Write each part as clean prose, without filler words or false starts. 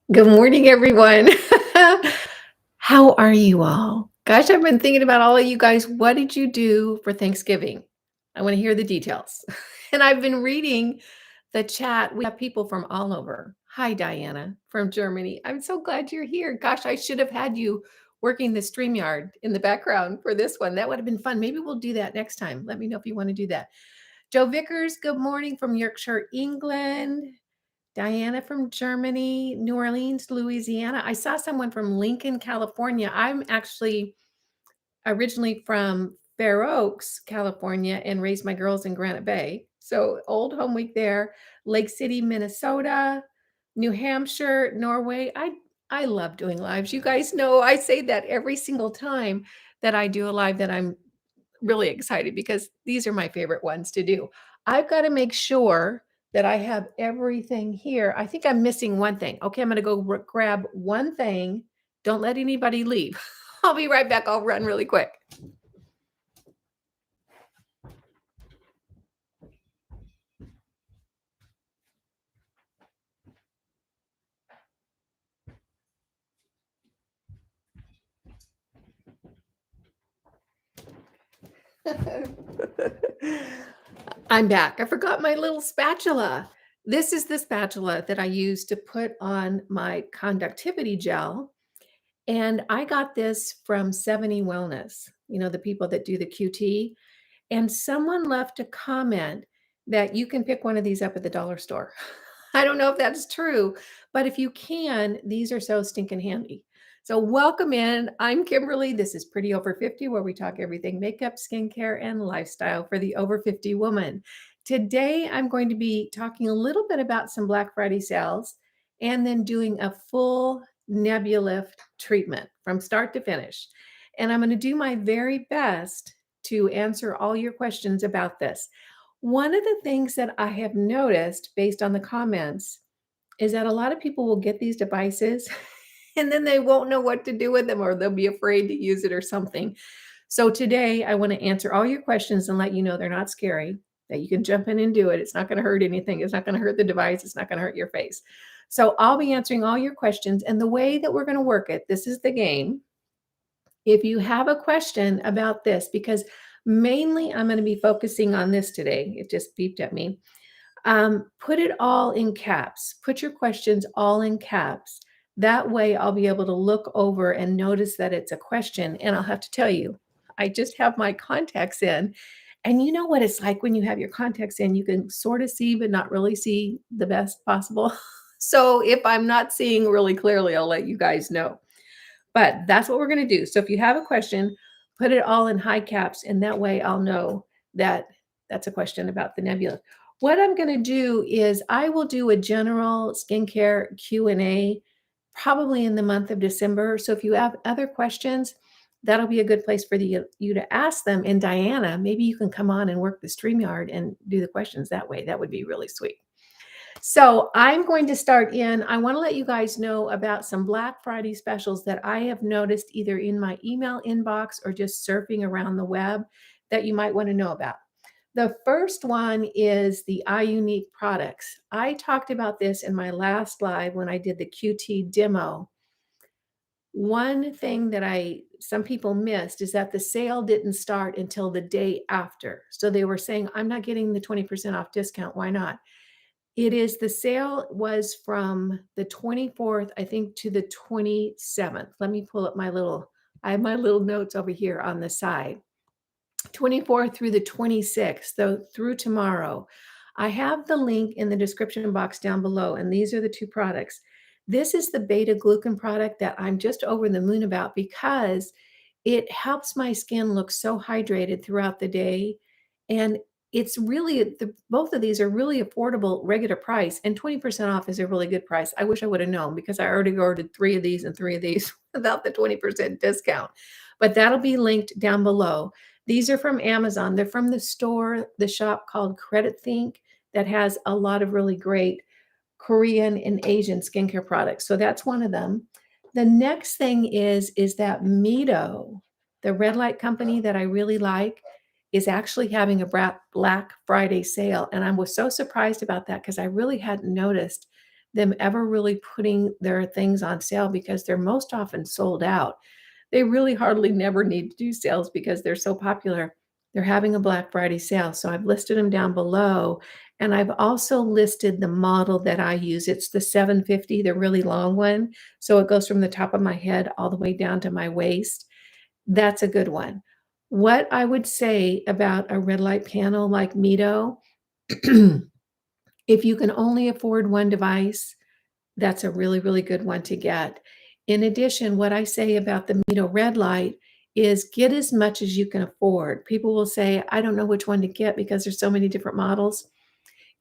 Good morning, everyone. How are you all? Gosh, I've been thinking about all of you guys. What did you do for Thanksgiving? I want to hear the details. And I've been reading the chat. We have people from all over. Hi, Diana from Germany. I'm so glad you're here. Gosh, I should have had you working the StreamYard in the background for this one. That would have been fun. Maybe we'll do that next time. Let me know if you want to do that. Joe Vickers, good morning from Yorkshire, England. Diana from Germany, New Orleans, Louisiana. I saw someone from Lincoln, California. I'm actually originally from Fair Oaks, California, and raised my girls in Granite Bay. So old home week there. Lake City, Minnesota, New Hampshire, Norway. I love doing lives. You guys know I say that every single time that I do a live that I'm really excited because these are my favorite ones to do. I've got to make sure that I have everything here. I think I'm missing one thing. Okay, I'm going to go grab one thing. Don't let anybody leave. I'll be right back. I'll run really quick. I'm back. I forgot my little spatula. This is the spatula that I use to put on my conductivity gel. And I got this from 70 Wellness, the people that do the QT. And someone left a comment that you can pick one of these up at the dollar store. I don't know if that's true, but if you can, these are so stinking handy. So welcome in. I'm Kimberly. This is Pretty Over 50, where we talk everything makeup, skincare, and lifestyle for the over 50 woman. Today, I'm going to be talking a little bit about some Black Friday sales and then doing a full Nebulift treatment from start to finish. And I'm going to do my very best to answer all your questions about this. One of the things that I have noticed based on the comments is that a lot of people will get these devices and then they won't know what to do with them or they'll be afraid to use it or something. So today I want to answer all your questions and let you know they're not scary, that you can jump in and do it. It's not going to hurt anything. It's not going to hurt the device. It's not going to hurt your face. So I'll be answering all your questions. And the way that we're going to work it, this is the game. If you have a question about this, because mainly I'm going to be focusing on this today. It just beeped at me. Put it all in caps. Put your questions all in caps. That way I'll be able to look over and notice that it's a question. And I'll have to tell you, I just have my contacts in. And you know what it's like when you have your contacts in, you can sort of see, but not really see the best possible. So if I'm not seeing really clearly, I'll let you guys know. But that's what we're going to do. So if you have a question, put it all in high caps, and that way I'll know that that's a question about the nebula. What I'm going to do is I will do a general skincare Q&A probably in the month of December. So if you have other questions, that'll be a good place for you to ask them. And Diana, maybe you can come on and work the StreamYard and do the questions that way. That would be really sweet. So I'm going to start in. I want to let you guys know about some Black Friday specials that I have noticed either in my email inbox or just surfing around the web that you might want to know about. The first one is the iUnique products. I talked about this in my last live when I did the QT demo. One thing that some people missed is that the sale didn't start until the day after. So they were saying, I'm not getting the 20% off discount. Why not? The sale was from the 24th, I think, to the 27th. Let me pull up I have my little notes over here on the side. 24th through the 26th, so through tomorrow. I have the link in the description box down below, and these are the two products. This is the beta glucan product that I'm just over the moon about because it helps my skin look so hydrated throughout the day. And it's really, both of these are really affordable, regular price, and 20% off is a really good price. I wish I would have known because I already ordered 3 of these and 3 of these without the 20% discount. But that'll be linked down below. These are from Amazon. They're from the shop called Credit Think that has a lot of really great Korean and Asian skincare products. So that's one of them. The next thing is that MITO, the red light company that I really like, is actually having a Black Friday sale. And I was so surprised about that because I really hadn't noticed them ever really putting their things on sale because they're most often sold out. They really hardly never need to do sales because they're so popular. They're having a Black Friday sale, so I've listed them down below, and I've also listed the model that I use. It's the 750, the really long one, so it goes from the top of my head all the way down to my waist. That's a good one. What I would say about a red light panel like MITO, if you can only afford one device, that's a really, really good one to get. In addition, what I say about the MITO Red Light is get as much as you can afford. People will say, I don't know which one to get because there's so many different models.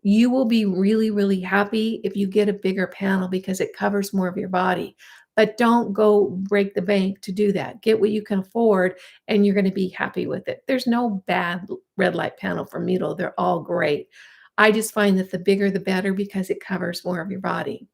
You will be really, really happy if you get a bigger panel because it covers more of your body. But don't go break the bank to do that. Get what you can afford and you're going to be happy with it. There's no bad red light panel from MITO. They're all great. I just find that the bigger the better because it covers more of your body.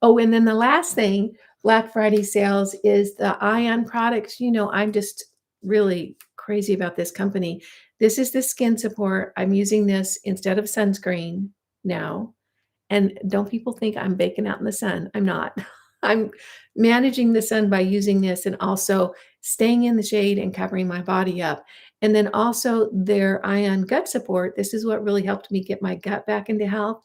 Oh, and then the last thing, Black Friday sales is the ion products. You know, I'm just really crazy about this company. This is the skin support. I'm using this instead of sunscreen now. And don't people think I'm baking out in the sun? I'm not. I'm managing the sun by using this and also staying in the shade and covering my body up. And then also their ion gut support. This is what really helped me get my gut back into health.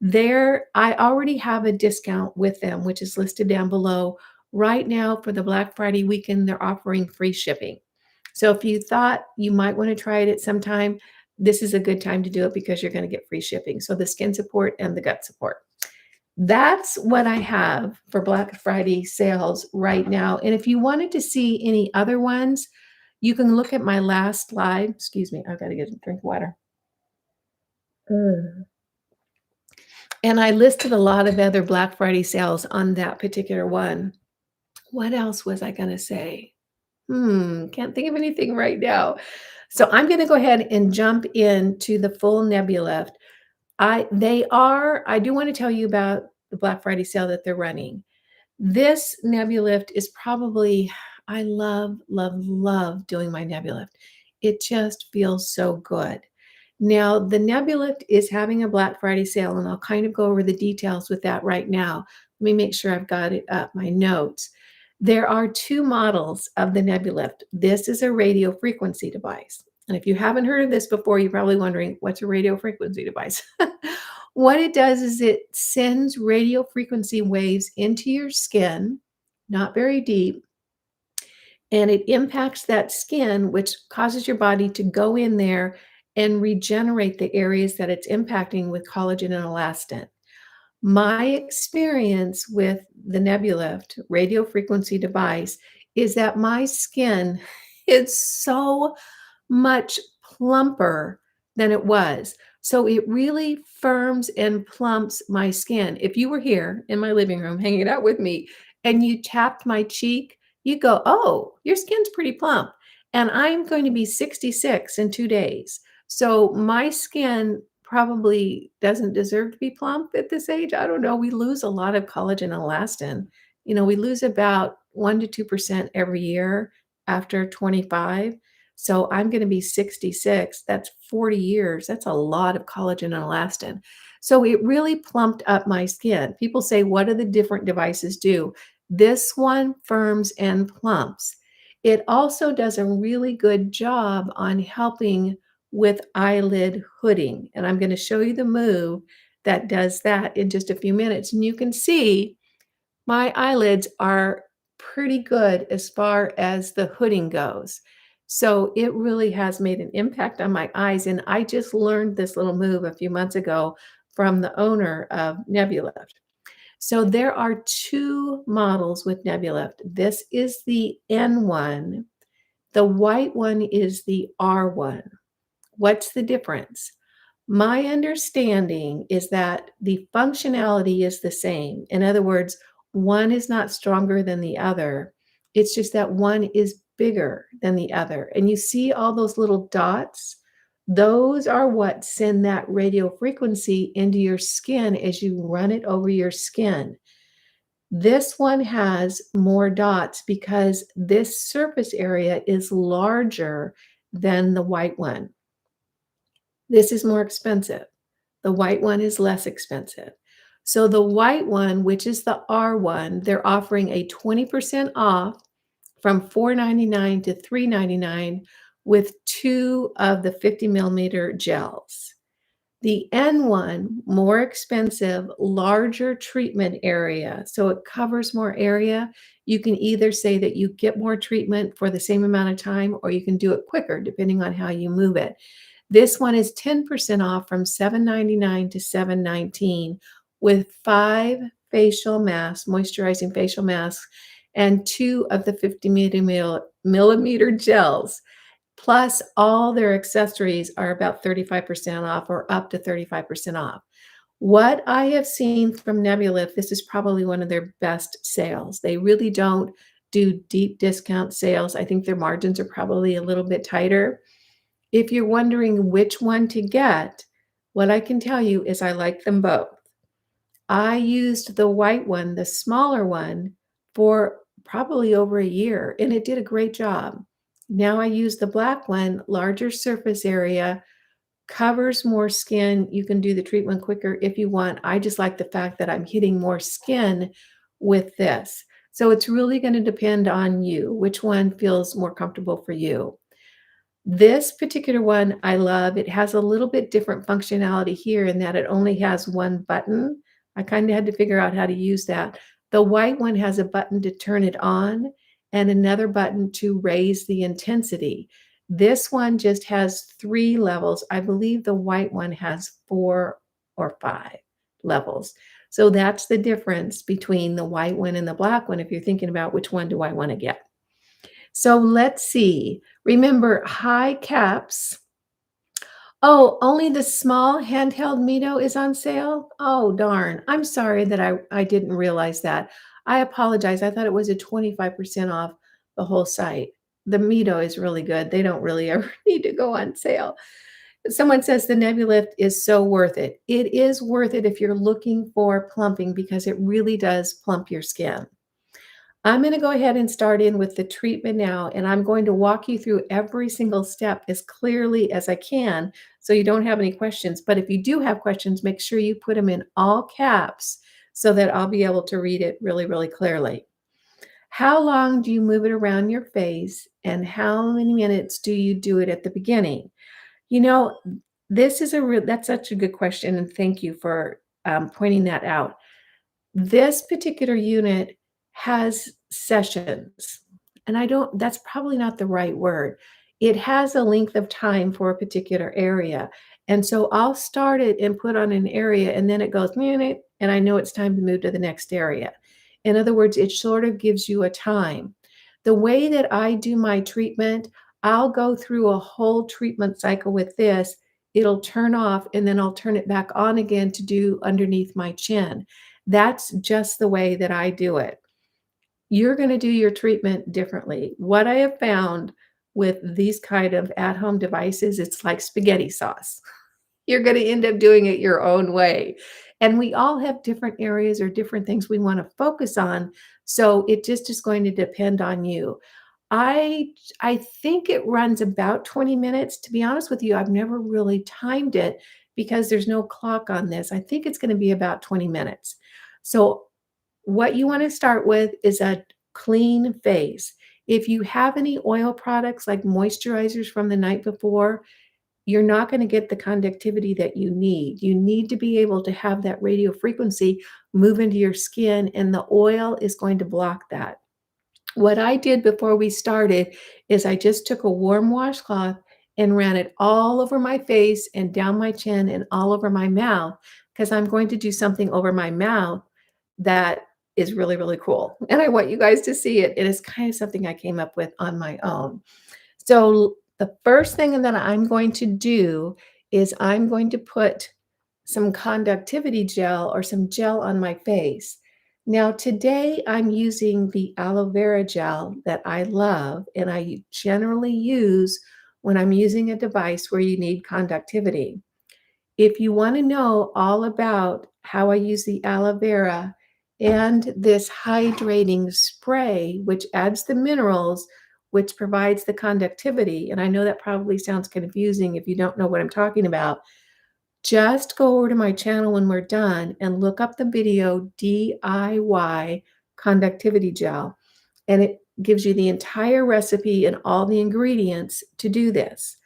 There, I already have a discount with them, which is listed down below. Right now, for the Black Friday weekend, they're offering free shipping. So if you thought you might want to try it at some time, this is a good time to do it because you're going to get free shipping. So the skin support and the gut support. That's what I have for Black Friday sales right now. And if you wanted to see any other ones, you can look at my last live. Excuse me, I've got to get a drink of water. And I listed a lot of other Black Friday sales on that particular one. What else was I gonna say? Can't think of anything right now. So I'm gonna go ahead and jump into the full Nebulift. I do wanna tell you about the Black Friday sale that they're running. This Nebulift is probably I love, love, love doing my Nebulift. It just feels so good. Now, the Nebulift is having a Black Friday sale, and I'll kind of go over the details with that right now. Let me make sure I've got it up, my notes. There are two models of the Nebulift. This is a radio frequency device. And if you haven't heard of this before, you're probably wondering, what's a radio frequency device? What it does is it sends radio frequency waves into your skin, not very deep, and it impacts that skin, which causes your body to go in there and regenerate the areas that it's impacting with collagen and elastin. My experience with the Nebulift radio frequency device is that my skin is so much plumper than it was. So it really firms and plumps my skin. If you were here in my living room hanging out with me and you tapped my cheek, you go, oh, your skin's pretty plump. And I'm going to be 66 in 2 days. So my skin probably doesn't deserve to be plump at this age. I don't know. We lose a lot of collagen and elastin. You know, we lose about 1 to 2% every year after 25. So I'm going to be 66. That's 40 years. That's a lot of collagen and elastin. So it really plumped up my skin. People say, what do the different devices do? This one firms and plumps. It also does a really good job on helping with eyelid hooding. And I'm going to show you the move that does that in just a few minutes. And you can see my eyelids are pretty good as far as the hooding goes. So it really has made an impact on my eyes. And I just learned this little move a few months ago from the owner of Nebulift. So there are two models with Nebulift. This is the N1. The white one is the R1. What's the difference? My understanding is that the functionality is the same. In other words, one is not stronger than the other. It's just that one is bigger than the other. And you see all those little dots? Those are what send that radio frequency into your skin as you run it over your skin. This one has more dots because this surface area is larger than the white one. This is more expensive. The white one is less expensive. So the white one, which is the R1, they're offering a 20% off from $4.99 to $3.99 with 2 of the 50 millimeter gels. The N1, more expensive, larger treatment area, so it covers more area. You can either say that you get more treatment for the same amount of time, or you can do it quicker, depending on how you move it. This one is 10% off from $7.99 to $7.19 with 5 facial masks, moisturizing facial masks, and 2 of the 50 millimeter gels. Plus, all their accessories are about 35% off or up to 35% off. What I have seen from Nebulift, this is probably one of their best sales. They really don't do deep discount sales. I think their margins are probably a little bit tighter. If you're wondering which one to get, what I can tell you is I like them both. I used the white one, the smaller one, for probably over a year, and it did a great job. Now I use the black one, larger surface area, covers more skin. You can do the treatment quicker if you want. I just like the fact that I'm hitting more skin with this. So it's really going to depend on you, which one feels more comfortable for you. This particular one I love. It has a little bit different functionality here in that it only has one button. I kind of had to figure out how to use that. The white one has a button to turn it on and another button to raise the intensity. This one just has 3 levels. I believe the white one has 4 or 5 levels. So that's the difference between the white one and the black one if you're thinking about which one do I want to get. So let's see. Remember, high caps. Oh, only the small handheld MITO is on sale? Oh, darn. I'm sorry that I didn't realize that. I apologize. I thought it was a 25% off the whole site. The MITO is really good. They don't really ever need to go on sale. Someone says the Nebulift is so worth it. It is worth it if you're looking for plumping because it really does plump your skin. I'm going to go ahead and start in with the treatment now, and I'm going to walk you through every single step as clearly as I can so you don't have any questions. But if you do have questions, make sure you put them in all caps so that I'll be able to read it really, really clearly. How long do you move it around your face, and how many minutes do you do it at the beginning? You know, this is that's such a good question, and thank you for pointing that out. This particular unit has sessions, and I don't that's probably not the right word. It has a length of time for a particular area, and so I'll start it and put on an area, and then it goes, "Minute," and I know it's time to move to the next area. In other words, it sort of gives you a time. The way that I do my treatment, I'll go through a whole treatment cycle with this. It'll turn off, and then I'll turn it back on again to do underneath my chin. That's just the way that I do it. You're going to do your treatment differently. What I have found with these kind of at-home devices, it's like spaghetti sauce. You're going to end up doing it your own way. And we all have different areas or different things we want to focus on. So it just is going to depend on you. I I think it runs about 20 minutes. To be honest with you, I've never really timed it because there's no clock on this. I think it's going to be about 20 minutes. So what you want to start with is a clean face. If you have any oil products like moisturizers from the night before, you're not going to get the conductivity that you need. You need to be able to have that radio frequency move into your skin, and the oil is going to block that. What I did before we started is I just took a warm washcloth and ran it all over my face and down my chin and all over my mouth because I'm going to do something over my mouth that is really, really cool. And I want you guys to see it. It is kind of something I came up with on my own. So the first thing that I'm going to do is I'm going to put some conductivity gel or some gel on my face. Now, today I'm using the aloe vera gel that I love and I generally use when I'm using a device where you need conductivity. If you want to know all about how I use the aloe vera and this hydrating spray, which adds the minerals, which provides the conductivity, and I know that probably sounds confusing if you don't know what I'm talking about, Just go over to my channel when we're done and look up the video DIY conductivity gel, and it gives you the entire recipe and all the ingredients to do this.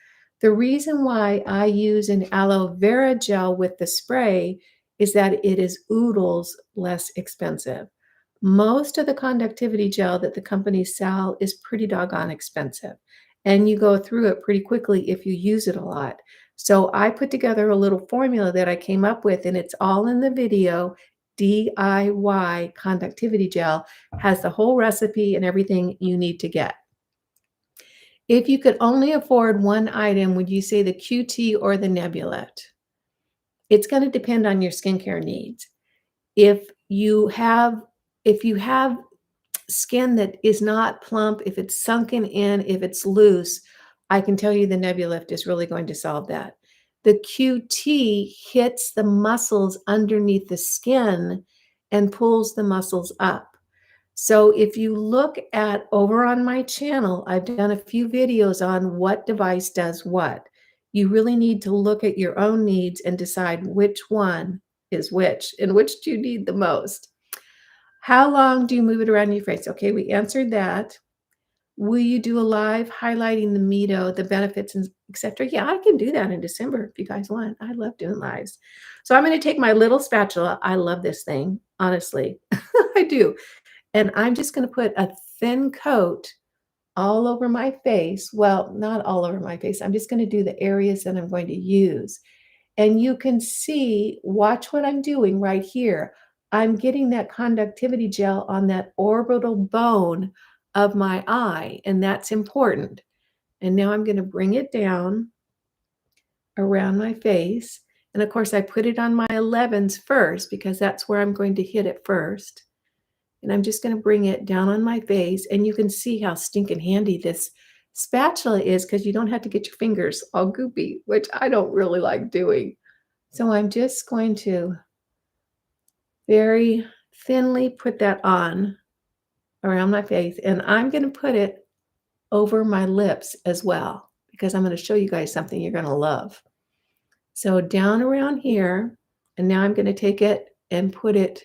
The reason why I use an aloe vera gel with the spray is that it is oodles less expensive. Most of the conductivity gel that the companies sell is pretty doggone expensive, and you go through it pretty quickly if you use it a lot. So I put together a little formula that I came up with, and it's all in the video. DIY conductivity gel has the whole recipe and everything you need to get. If you could only afford one item, would you say the QT or the Nebulift? It's going to depend on your skincare needs. If you have skin that is not plump, if it's sunken in, if it's loose, I can tell you the Nebulift is really going to solve that. The QT hits the muscles underneath the skin and pulls the muscles up. So if you look at over on my channel, I've done a few videos on what device does what. You really need to look at your own needs and decide which one is which and which do you need the most. How long do you move it around your face? Okay, we answered that. Will you do a live highlighting the MITO, the benefits, and etc.? Yeah, I can do that in December if you guys want. I love doing lives. So I'm going to take my little spatula. I love this thing, honestly. I do. And I'm just going to put a thin coat all over my face. Well, not all over my face. I'm just going to do the areas that I'm going to use. And you can see, watch what I'm doing right here. I'm getting that conductivity gel on that orbital bone of my eye, and that's important. And now I'm going to bring it down around my face. And of course, I put it on my 11s first because that's where I'm going to hit it first. And I'm just going to bring it down on my face. And you can see how stinking handy this spatula is because you don't have to get your fingers all goopy, which I don't really like doing. So I'm just going to very thinly put that on around my face. And I'm going to put it over my lips as well because I'm going to show you guys something you're going to love. So down around here. And now I'm going to take it and put it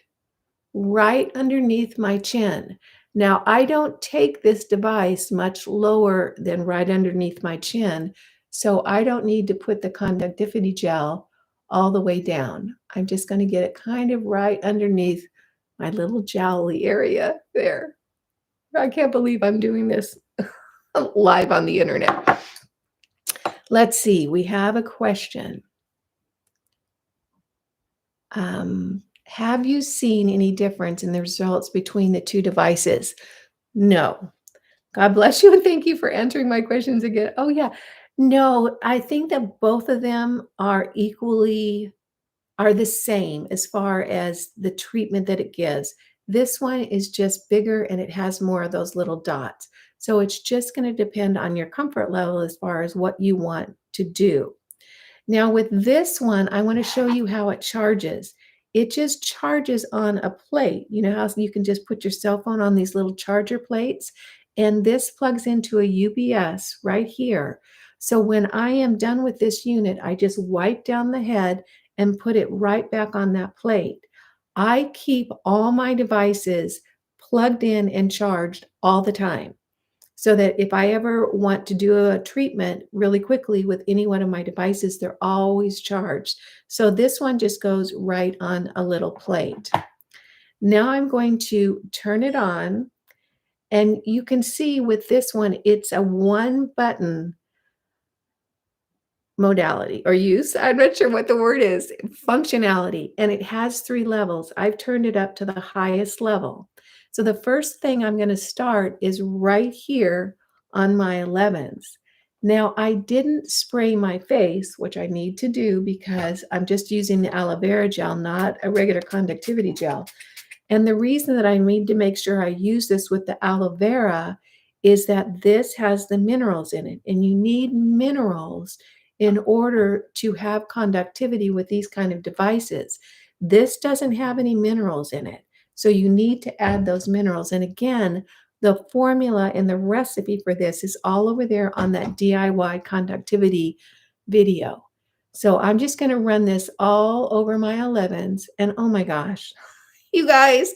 right underneath my chin. Now, I don't take this device much lower than right underneath my chin, so I don't need to put the conductivity gel all the way down. I'm just going to get it kind of right underneath my little jowly area there. I can't believe I'm doing this live on the internet. Let's see. We have a question. Have you seen any difference in the results between the two devices? No. God bless you, and thank you for answering my questions again. Oh, yeah. No, I think that both of them are the same as far as the treatment that it gives. This one is just bigger and it has more of those little dots. So it's just going to depend on your comfort level as far as what you want to do. Now with this one, I want to show you how it charges. It just charges on a plate. You know how you can just put your cell phone on these little charger plates? And this plugs into a UPS right here. So when I am done with this unit, I just wipe down the head and put it right back on that plate. I keep all my devices plugged in and charged all the time, so that if I ever want to do a treatment really quickly with any one of my devices, they're always charged. So this one just goes right on a little plate. Now I'm going to turn it on, and you can see with this one, it's a one button modality or use. I'm not sure what the word is, functionality, and it has 3 levels. I've turned it up to the highest level. So the first thing I'm going to start is right here on my 11s. Now I didn't spray my face, which I need to do because I'm just using the aloe vera gel, not a regular conductivity gel. And the reason that I need to make sure I use this with the aloe vera is that this has the minerals in it, and you need minerals in order to have conductivity with these kind of devices. This doesn't have any minerals in it, so you need to add those minerals. And again, the formula and the recipe for this is all over there on that DIY conductivity video. So I'm just gonna run this all over my 11s, and oh my gosh, you guys,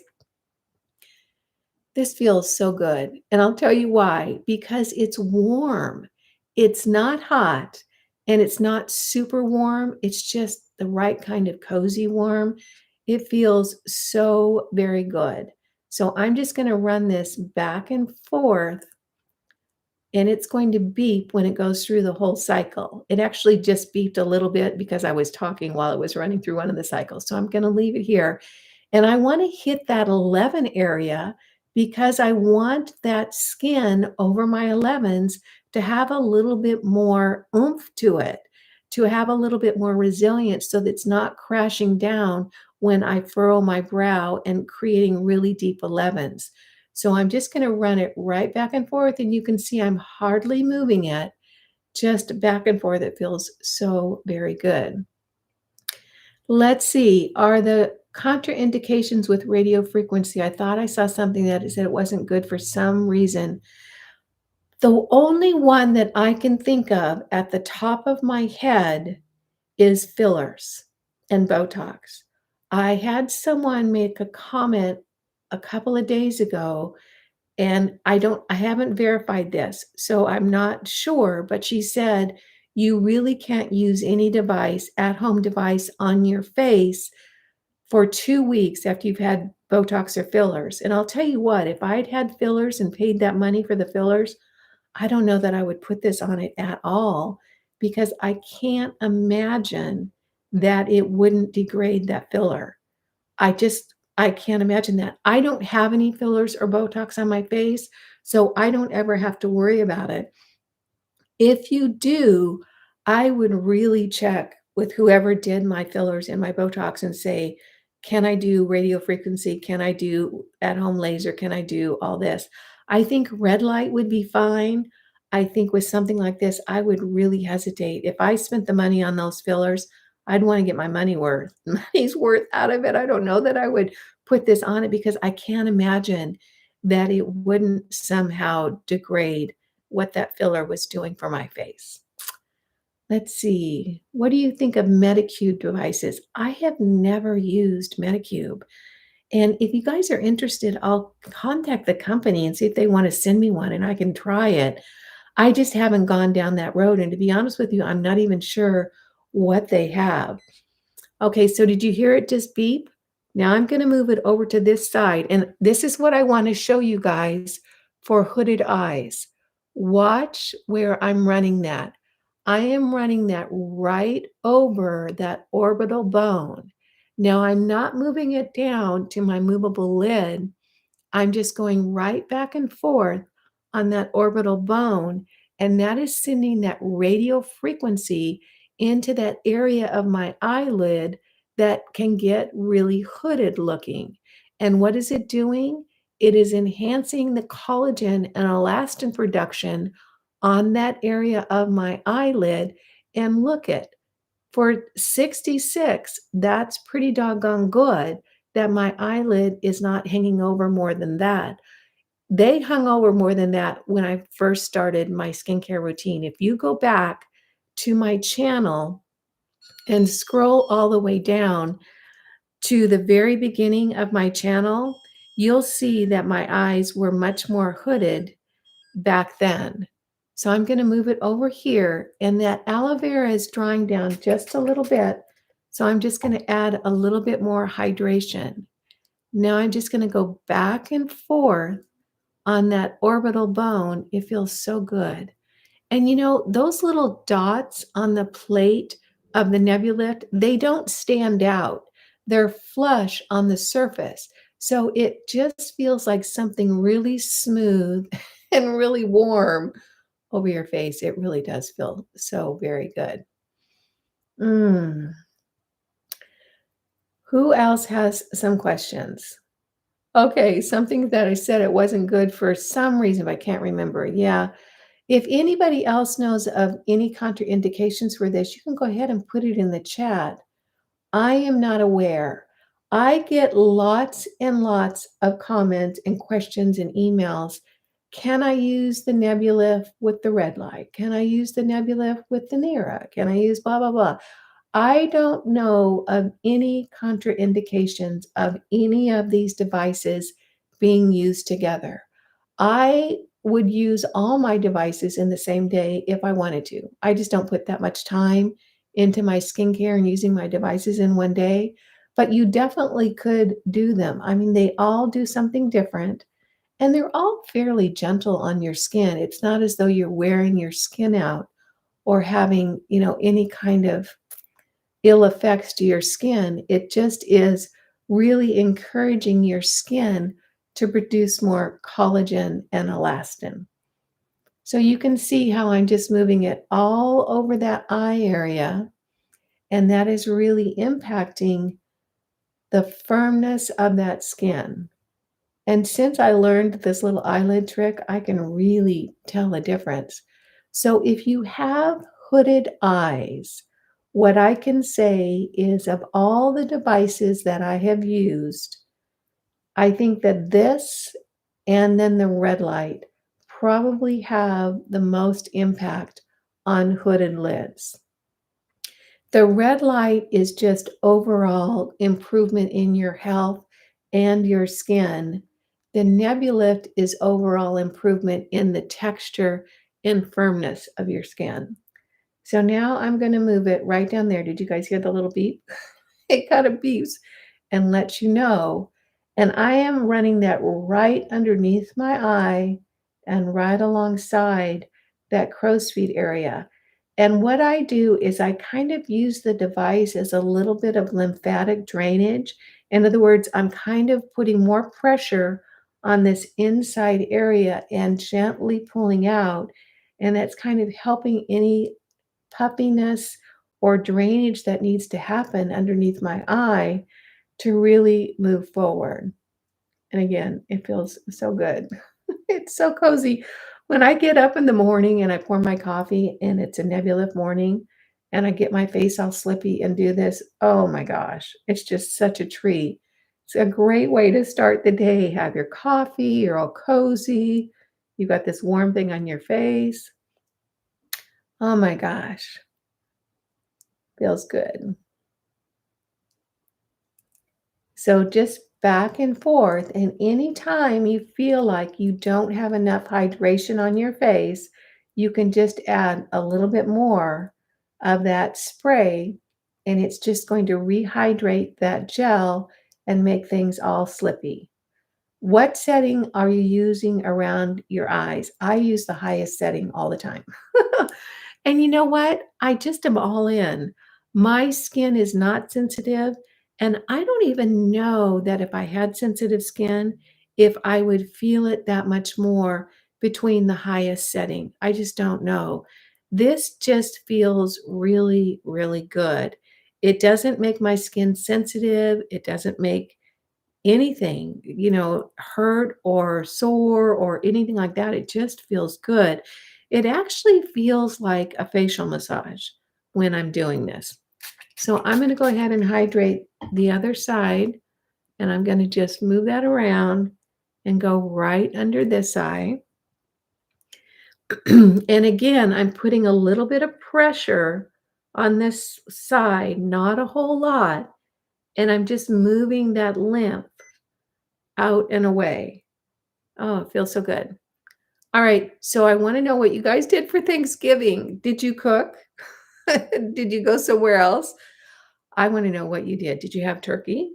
this feels so good, and I'll tell you why, because it's warm. It's not hot, and it's not super warm, it's just the right kind of cozy warm. It feels so very good. So I'm just gonna run this back and forth, and it's going to beep when it goes through the whole cycle. It actually just beeped a little bit because I was talking while it was running through one of the cycles, so I'm gonna leave it here, and I wanna hit that 11 area because I want that skin over my 11s to have a little bit more oomph to it, to have a little bit more resilience so that it's not crashing down when I furrow my brow and creating really deep 11s. So I'm just gonna run it right back and forth, and you can see I'm hardly moving it, just back and forth. It feels so very good. Let's see, are the contraindications with radio frequency? I thought I saw something that said it wasn't good for some reason. The only one that I can think of at the top of my head is fillers and Botox. I had someone make a comment a couple of days ago, and I haven't verified this, so I'm not sure, but she said, "You really can't use any device, at-home device on your face for 2 weeks after you've had Botox or fillers." And I'll tell you what, if I'd had fillers and paid that money for the fillers, I don't know that I would put this on it at all because I can't imagine that it wouldn't degrade that filler. I can't imagine that. I don't have any fillers or Botox on my face, so I don't ever have to worry about it. If you do, I would really check with whoever did my fillers and my Botox and say, "Can I do radio frequency? Can I do at-home laser? Can I do all this?" I think red light would be fine. I think with something like this, I would really hesitate. If I spent the money on those fillers, I'd wanna get my money worth money's worth out of it. I don't know that I would put this on it because I can't imagine that it wouldn't somehow degrade what that filler was doing for my face. Let's see. What do you think of Medicube devices? I have never used Medicube. And if you guys are interested, I'll contact the company and see if they want to send me one and I can try it. I just haven't gone down that road. And to be honest with you, I'm not even sure what they have. Okay, so did you hear it just beep? Now I'm gonna move it over to this side, and this is what I wanna show you guys for hooded eyes. Watch where I'm running that. I am running that right over that orbital bone. Now I'm not moving it down to my movable lid. I'm just going right back and forth on that orbital bone, and that is sending that radio frequency into that area of my eyelid that can get really hooded looking. And what is it doing? It is enhancing the collagen and elastin production on that area of my eyelid. And look at for 66, that's pretty doggone good that my eyelid is not hanging over more than that. They hung over more than that when I first started my skincare routine. If you go back to my channel and scroll all the way down to the very beginning of my channel, you'll see that my eyes were much more hooded back then. So I'm gonna move it over here, and that aloe vera is drying down just a little bit, so I'm just gonna add a little bit more hydration. Now I'm just gonna go back and forth on that orbital bone. It feels so good. And, you know, those little dots on the plate of the Nebulift, they don't stand out. They're flush on the surface. So it just feels like something really smooth and really warm over your face. It really does feel so very good. Mm. Who else has some questions? Okay, something that I said it wasn't good for some reason, but I can't remember. Yeah. If anybody else knows of any contraindications for this, you can go ahead and put it in the chat. I am not aware. I get lots and lots of comments and questions and emails. Can I use the Nebulift with the red light? Can I use the Nebulift with the NIRA? Can I use blah, blah, blah? I don't know of any contraindications of any of these devices being used together. I would use all my devices in the same day if I wanted to. I just don't put that much time into my skincare and using my devices in one day, but you definitely could do them. I mean, they all do something different and they're all fairly gentle on your skin. It's not as though you're wearing your skin out or having, any kind of ill effects to your skin. It just is really encouraging your skin to produce more collagen and elastin. So you can see how I'm just moving it all over that eye area, and that is really impacting the firmness of that skin. And since I learned this little eyelid trick, I can really tell a difference. So if you have hooded eyes, what I can say is of all the devices that I have used, I think that this and then the red light probably have the most impact on hooded lids. The red light is just overall improvement in your health and your skin. The Nebulift is overall improvement in the texture and firmness of your skin. So now I'm going to move it right down there. Did you guys hear the little beep? It kind of beeps and lets you know. And I am running that right underneath my eye and right alongside that crow's feet area. And what I do is I kind of use the device as a little bit of lymphatic drainage. In other words, I'm kind of putting more pressure on this inside area and gently pulling out. And that's kind of helping any puffiness or drainage that needs to happen underneath my eye to really move forward. And again, it feels so good. It's so cozy. When I get up in the morning and I pour my coffee and it's a Nebulift morning and I get my face all slippy and do this, oh my gosh, it's just such a treat. It's a great way to start the day. Have your coffee, you're all cozy, you got this warm thing on your face. Oh my gosh, feels good. So just back and forth, and anytime you feel like you don't have enough hydration on your face, you can just add a little bit more of that spray, and it's just going to rehydrate that gel and make things all slippy. What setting are you using around your eyes? I use the highest setting all the time. And you know what? I just am all in. My skin is not sensitive, and I don't even know that if I had sensitive skin, if I would feel it that much more between the highest setting. I just don't know. This just feels really, really good. It doesn't make my skin sensitive. It doesn't make anything, hurt or sore or anything like that. It just feels good. It actually feels like a facial massage when I'm doing this. So I'm going to go ahead and hydrate the other side, and I'm going to just move that around and go right under this eye. And again, I'm putting a little bit of pressure on this side, not a whole lot, and I'm just moving that lymph out and away. Oh, it feels so good. All right, so I wanna know what you guys did for Thanksgiving. Did you cook? Did you go somewhere else? I wanna know what you did. Did you have turkey?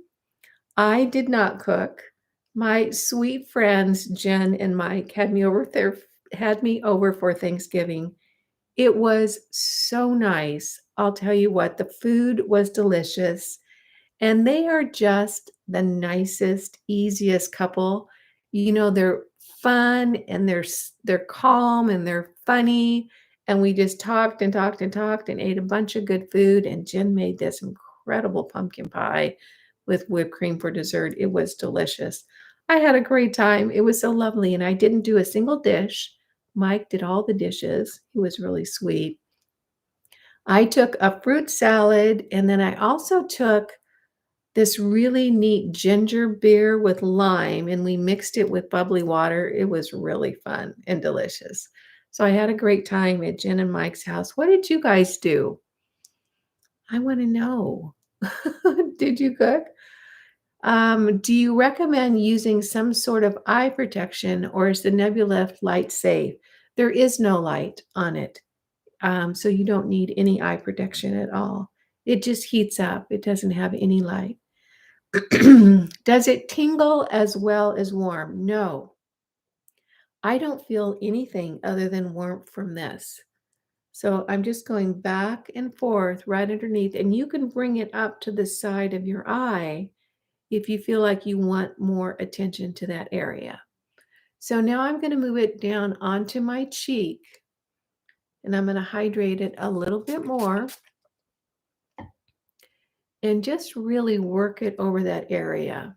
I did not cook. My sweet friends, Jen and Mike, had me over for Thanksgiving. It was so nice. I'll tell you what, the food was delicious. And they are just the nicest, easiest couple. They're fun and they're calm and they're funny. And we just talked and talked and talked and ate a bunch of good food. And Jen made this incredible pumpkin pie with whipped cream for dessert. It was delicious. I had a great time. It was so lovely. And I didn't do a single dish. Mike did all the dishes. He was really sweet. I took a fruit salad and then I also took this really neat ginger beer with lime, and we mixed it with bubbly water. It was really fun and delicious. So I had a great time at Jen and Mike's house. What did you guys do? I want to know. Did you cook? Do you recommend using some sort of eye protection, or is the Nebulift light safe? There is no light on it, so you don't need any eye protection at all. It just heats up. It doesn't have any light. Does it tingle as well as warm? No, I don't feel anything other than warmth from this. So I'm just going back and forth right underneath, and you can bring it up to the side of your eye if you feel like you want more attention to that area. So now I'm going to move it down onto my cheek, and I'm going to hydrate it a little bit more and just really work it over that area.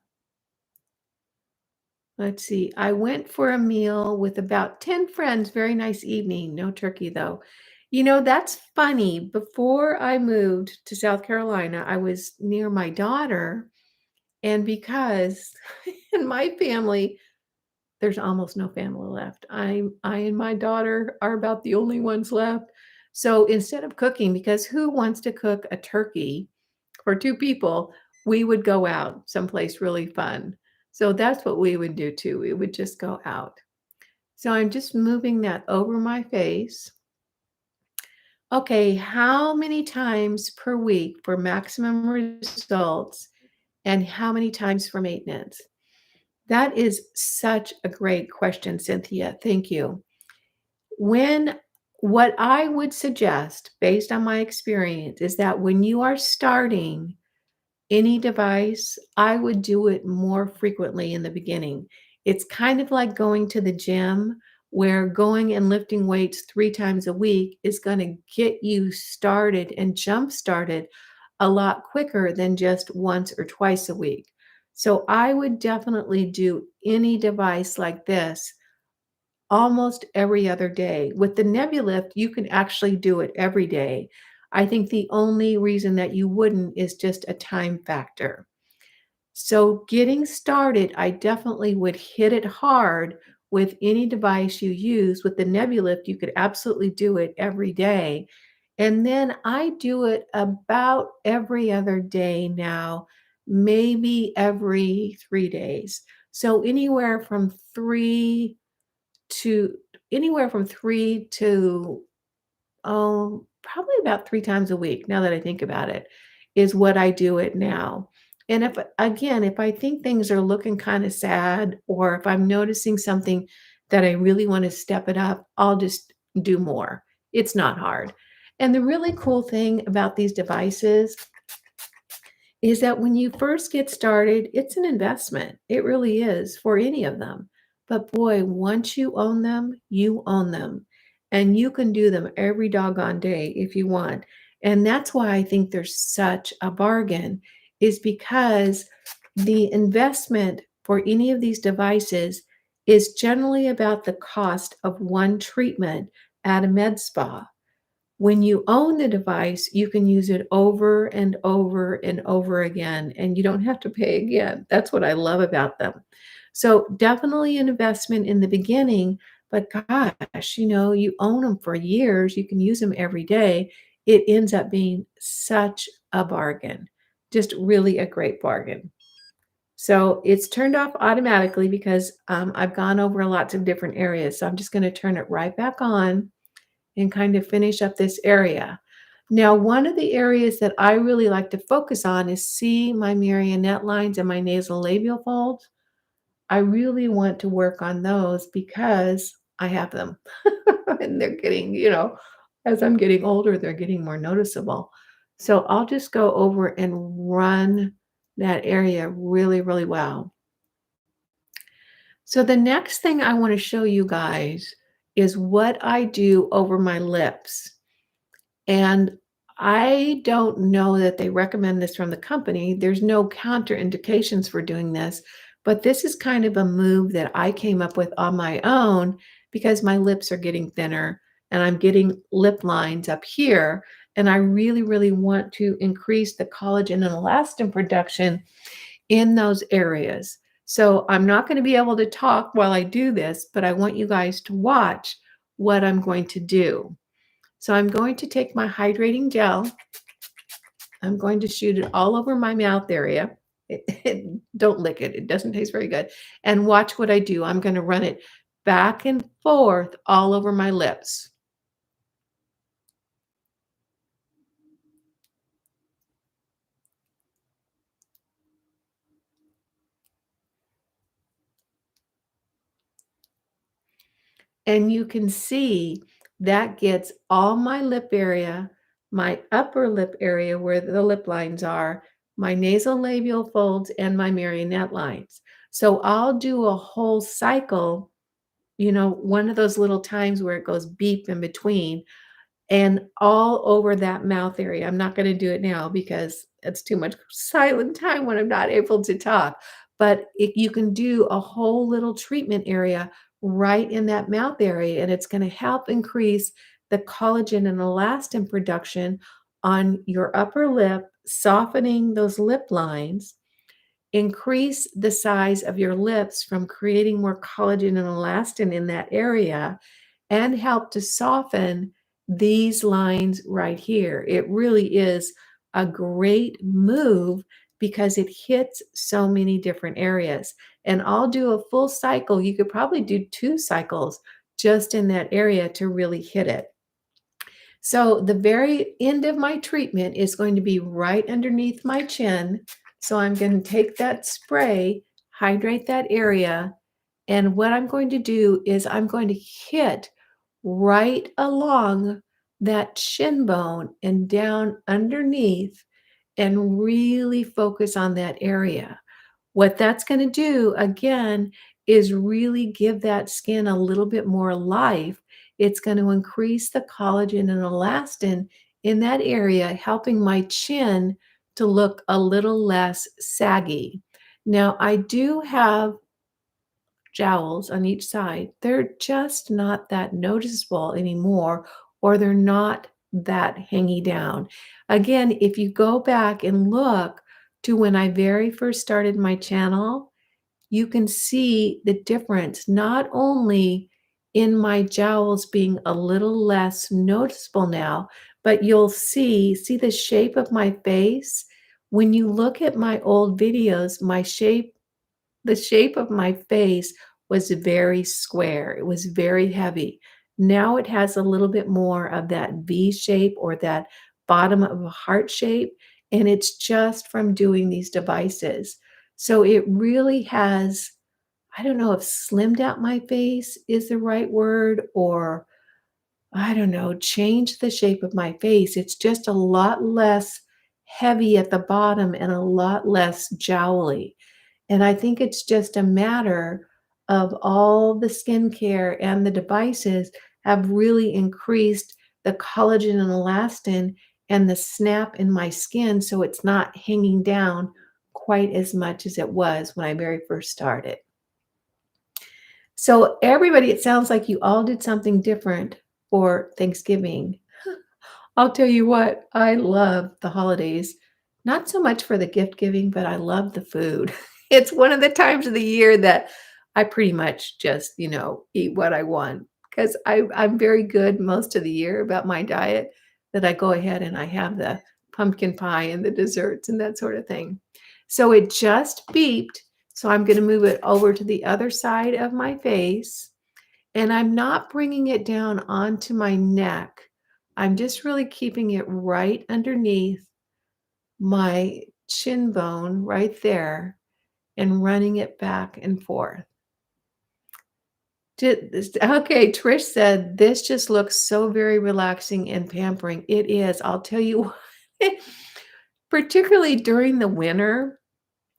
Let's see. I went for a meal with about 10 friends. Very nice evening. No turkey, though. You know, that's funny. Before I moved to South Carolina, I was near my daughter. And because in my family, there's almost no family left. I and my daughter are about the only ones left. So instead of cooking, because who wants to cook a turkey for 2 people, we would go out someplace really fun. So that's what we would do too. We would just go out. So I'm just moving that over my face. Okay, how many times per week for maximum results and how many times for maintenance? That is such a great question, Cynthia. Thank you. When What I would suggest based on my experience is that when you are starting any device, I would do it more frequently in the beginning. It's kind of like going to the gym, where going and lifting weights 3 times a week is going to get you started and jump started a lot quicker than just once or twice a week. So I would definitely do any device like this almost every other day. With the Nebulift, you can actually do it every day. I think the only reason that you wouldn't is just a time factor. So getting started, I definitely would hit it hard with any device you use. With the Nebulift, you could absolutely do it every day. And then I do it about every other day now, maybe every 3 days. So to anywhere from 3 to probably about 3 times a week, now that I think about it, is what I do it now. And if I think things are looking kinda sad, or if I'm noticing something that I really wanna step it up, I'll just do more. It's not hard. And the really cool thing about these devices is that when you first get started, it's an investment. It really is for any of them. But boy, once you own them, you own them. And you can do them every doggone day if you want. And that's why I think there's such a bargain, is because the investment for any of these devices is generally about the cost of one treatment at a med spa. When you own the device, you can use it over and over and over again, and you don't have to pay again. That's what I love about them. So definitely an investment in the beginning, but gosh, you own them for years, you can use them every day. It ends up being such a bargain, just really a great bargain. So it's turned off automatically because I've gone over lots of different areas. So I'm just going to turn it right back on and kind of finish up this area. Now, one of the areas that I really like to focus on is, see my marionette lines and my nasal labial folds. I really want to work on those because I have them. And they're getting, as I'm getting older, they're getting more noticeable. So I'll just go over and run that area really, really well. So the next thing I want to show you guys is what I do over my lips. And I don't know that they recommend this from the company. There's no counterindications for doing this, but this is kind of a move that I came up with on my own because my lips are getting thinner and I'm getting lip lines up here. And I really, really want to increase the collagen and elastin production in those areas. So I'm not going to be able to talk while I do this, but I want you guys to watch what I'm going to do. So I'm going to take my hydrating gel I'm going to shoot it all over my mouth area. Don't lick it. It doesn't taste very good. And watch what I do. I'm going to run it back and forth all over my lips. And you can see that gets all my lip area, my upper lip area where the lip lines are, my nasolabial folds, and my marionette lines. So I'll do a whole cycle, one of those little times where it goes beep in between and all over that mouth area. I'm not going to do it now because it's too much silent time when I'm not able to talk. But you can do a whole little treatment area right in that mouth area, and it's going to help increase the collagen and elastin production on your upper lip, softening those lip lines, increase the size of your lips from creating more collagen and elastin in that area, and help to soften these lines right here. It really is a great move because it hits so many different areas. And I'll do a full cycle. You could probably do 2 cycles just in that area to really hit it. So the very end of my treatment is going to be right underneath my chin. So I'm going to take that spray, hydrate that area, and what I'm going to do is I'm going to hit right along that shin bone and down underneath and really focus on that area. What that's going to do, again, is really give that skin a little bit more life. It's going to increase the collagen and elastin in that area, helping my chin to look a little less saggy. Now, I do have jowls on each side. They're just not that noticeable anymore, or they're not that hangy down. Again, if you go back and look to when I very first started my channel, you can see the difference, not only in my jowls being a little less noticeable now, but you'll see the shape of my face. When you look at my old videos, the shape of my face was very square. It was very heavy. Now it has a little bit more of that V shape or that bottom of a heart shape, and it's just from doing these devices. So it really has, I don't know if slimmed out my face is the right word, or I don't know, changed the shape of my face. It's just a lot less heavy at the bottom and a lot less jowly. And I think it's just a matter of all the skincare and the devices have really increased the collagen and elastin and the snap in my skin so it's not hanging down quite as much as it was when I very first started. So everybody, it sounds like you all did something different for Thanksgiving. I'll tell you what, I love the holidays, not so much for the gift giving, but I love the food. It's one of the times of the year that I pretty much just, eat what I want because I'm very good most of the year about my diet that I go ahead and I have the pumpkin pie and the desserts and that sort of thing. So it just beeped. So I'm going to move it over to the other side of my face. And I'm not bringing it down onto my neck. I'm just really keeping it right underneath my chin bone right there and running it back and forth. Okay, Trish said, this just looks so very relaxing and pampering. It is. I'll tell you what, particularly during the winter.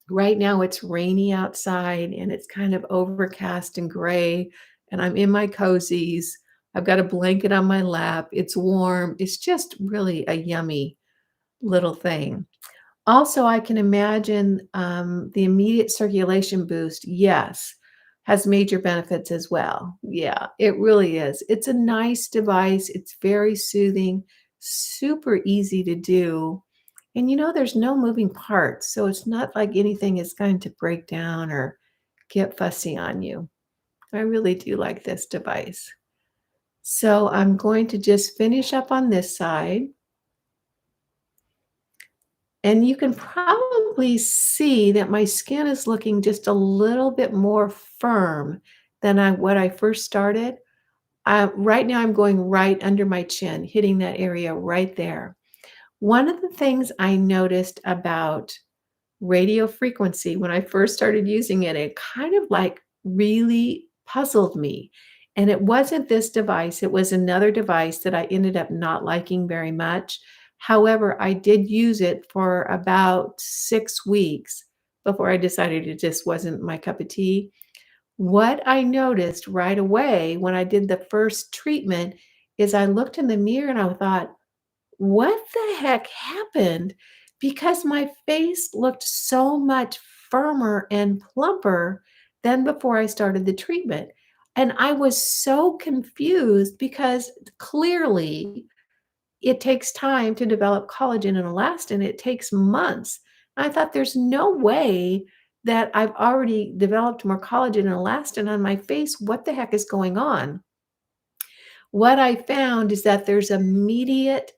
Right now it's rainy outside and it's kind of overcast and gray, and I'm in my cozies. I've got a blanket on my lap. It's warm. It's just really a yummy little thing. Also, I can imagine the immediate circulation boost, yes, has major benefits as well. Yeah, it really is. It's a nice device. It's very soothing, super easy to do. And there's no moving parts, so it's not like anything is going to break down or get fussy on you. I really do like this device. So I'm going to just finish up on this side. And you can probably see that my skin is looking just a little bit more firm than what I first started. Right now, I'm going right under my chin, hitting that area right there. One of the things I noticed about radio frequency when I first started using it, it kind of like really puzzled me. And it wasn't this device, it was another device that I ended up not liking very much. However, I did use it for about 6 weeks before I decided it just wasn't my cup of tea. What I noticed right away when I did the first treatment is I looked in the mirror and I thought, what the heck happened? Because my face looked so much firmer and plumper than before I started the treatment. And I was so confused because clearly it takes time to develop collagen and elastin. It takes months. I thought there's no way that I've already developed more collagen and elastin on my face. What the heck is going on? What I found is that there's immediate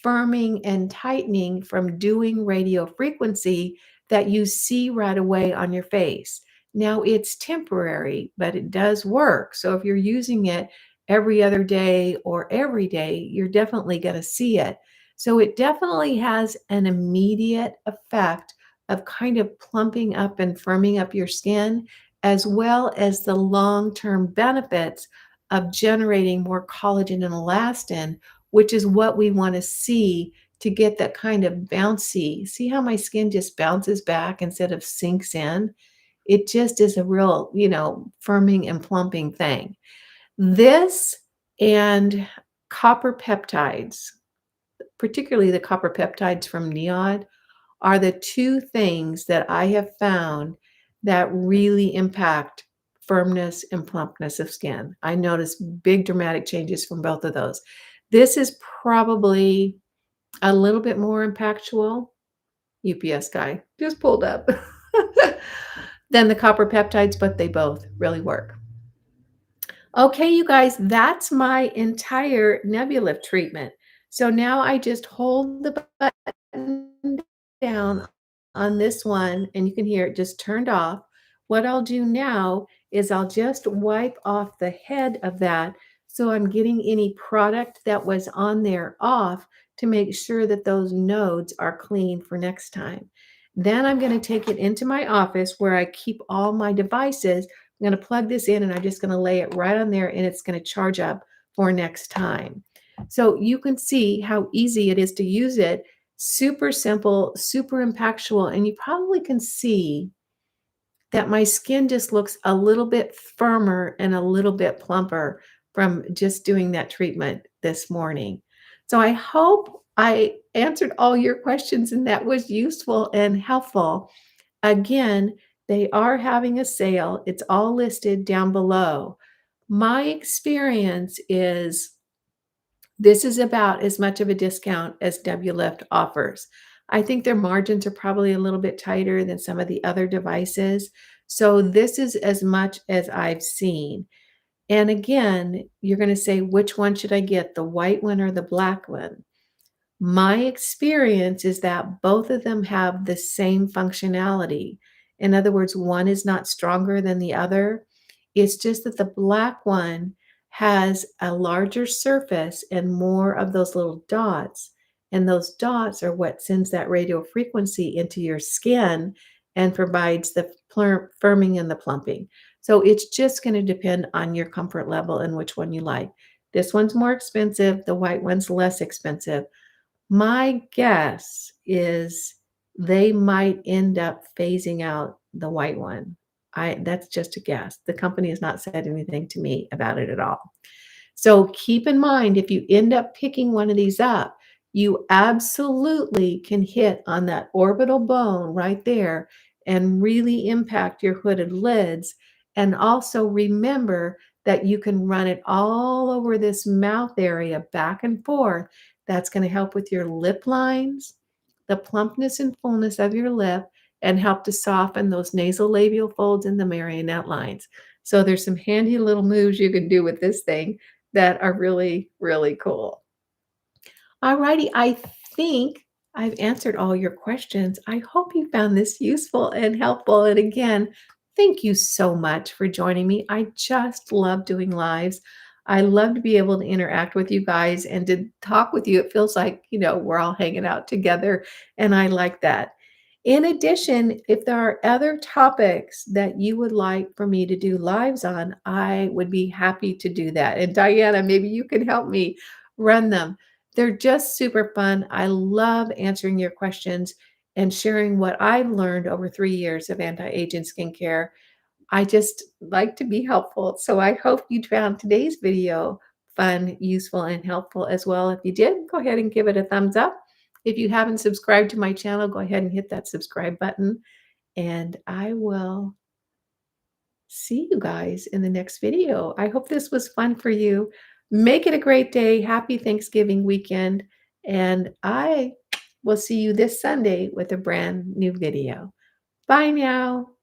firming and tightening from doing radio frequency that you see right away on your face. Now, it's temporary, but it does work. So if you're using it every other day or every day, you're definitely going to see it. So it definitely has an immediate effect of kind of plumping up and firming up your skin, as well as the long term benefits of generating more collagen and elastin, which is what we want to see to get that kind of bouncy. See how my skin just bounces back instead of sinks in? It just is a real, firming and plumping thing. This and copper peptides, particularly the copper peptides from Neod, are the two things that I have found that really impact firmness and plumpness of skin. I notice big dramatic changes from both of those. This is probably a little bit more impactful. UPS guy just pulled up than the copper peptides, but they both really work. Okay, you guys, that's my entire Nebulift treatment. So now I just hold the button down on this one, and you can hear it just turned off. What I'll do now is I'll just wipe off the head of that so I'm getting any product that was on there off to make sure that those nodes are clean for next time. Then I'm going to take it into my office where I keep all my devices. I'm going to plug this in and I'm just going to lay it right on there and it's going to charge up for next time. So you can see how easy it is to use it. Super simple, super impactful. And you probably can see that my skin just looks a little bit firmer and a little bit plumper from just doing that treatment this morning. So I hope I answered all your questions and that was useful and helpful. Again, they are having a sale. It's all listed down below. My experience is this is about as much of a discount as Nebulift offers. I think their margins are probably a little bit tighter than some of the other devices. So this is as much as I've seen. And again, you're going to say, which one should I get, the white one or the black one? My experience is that both of them have the same functionality. In other words, one is not stronger than the other. It's just that the black one has a larger surface and more of those little dots. And those dots are what sends that radio frequency into your skin and provides the firming and the plumping. So it's just going to depend on your comfort level and which one you like. This one's more expensive, the white one's less expensive. My guess is they might end up phasing out the white one. That's just a guess. The company has not said anything to me about it at all. So keep in mind, if you end up picking one of these up, you absolutely can hit on that orbital bone right there and really impact your hooded lids. And also remember that you can run it all over this mouth area back and forth. That's going to help with your lip lines, the plumpness and fullness of your lip, and help to soften those nasolabial folds and the marionette lines. So there's some handy little moves you can do with this thing that are really, really cool. All righty, I think I've answered all your questions. I hope you found this useful and helpful. And again, thank you so much for joining me. I just love doing lives. I love to be able to interact with you guys and to talk with you. It feels like, we're all hanging out together, and I like that. In addition, if there are other topics that you would like for me to do lives on, I would be happy to do that. And Diana, maybe you can help me run them. They're just super fun. I love answering your questions and sharing what I've learned over 3 years of anti-aging skincare. I just like to be helpful. So I hope you found today's video fun, useful, and helpful as well. If you did, go ahead and give it a thumbs up. If you haven't subscribed to my channel, go ahead and hit that subscribe button. And I will see you guys in the next video. I hope this was fun for you. Make it a great day. Happy Thanksgiving weekend. And I will see you this Sunday with a brand new video. Bye now.